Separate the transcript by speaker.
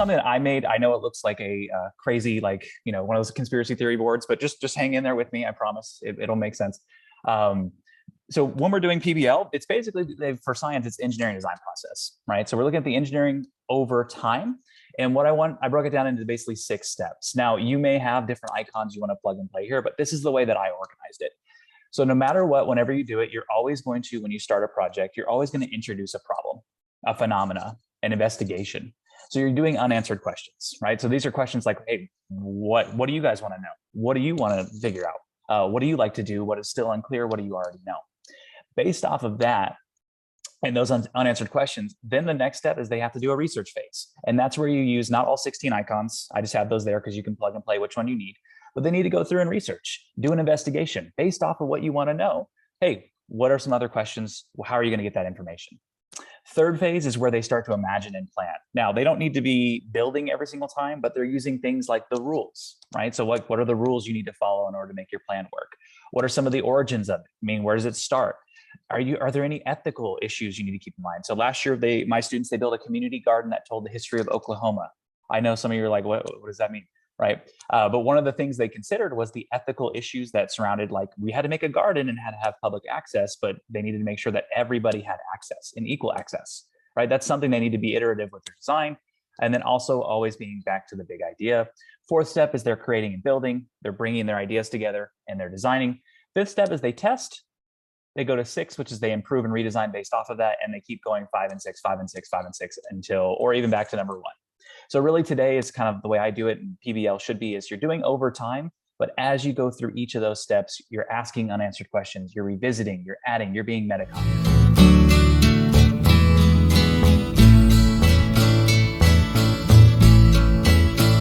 Speaker 1: something that I made. I know it looks like a crazy, like, one of those conspiracy theory boards, but just hang in there with me. I promise it'll make sense. Um, so when we're doing PBL, it's basically for science, it's engineering design process, right? So we're looking at the engineering over time. And what I broke it down into basically 6 steps. Now, you may have different icons you want to plug and play here, but this is the way that I organized it. So no matter what, whenever you do it, you're always going to, when you start a project, you're always going to introduce a problem, a phenomena, an investigation. So you're doing unanswered questions, right? So these are questions like, hey, what do you guys want to know? What do you want to figure out? What do you like to do? What is still unclear? What do you already know? Based off of that, and those unanswered questions, then the next step is they have to do a research phase. And that's where you use not all 16 icons. I just have those there because you can plug and play which one you need. But they need to go through and research, do an investigation based off of what you want to know. Hey, what are some other questions? Well, how are you going to get that information? Third phase is where they start to imagine and plan. Now, they don't need to be building every single time, but they're using things like the rules, right? So what are the rules you need to follow in order to make your plan work? What are some of the origins of it? I mean, where does it start? Are there any ethical issues you need to keep in mind? So last year, my students, they built a community garden that told the history of Oklahoma. I know some of you are like, what does that mean? Right. But one of the things they considered was the ethical issues that surrounded, like, we had to make a garden and had to have public access, but they needed to make sure that everybody had access and equal access, right? That's something they need to be iterative with their design. And then also always being back to the big idea. Fourth step is they're creating and building. They're bringing their ideas together and they're designing. Fifth step is they test. They go to 6, which is they improve and redesign based off of that. And they keep going 5 and 6, 5 and 6, 5 and 6 until, or even back to number 1. So really today is kind of the way I do it, and PBL should be, is you're doing over time, but as you go through each of those steps, you're asking unanswered questions, you're revisiting, you're adding, you're being metacognitive.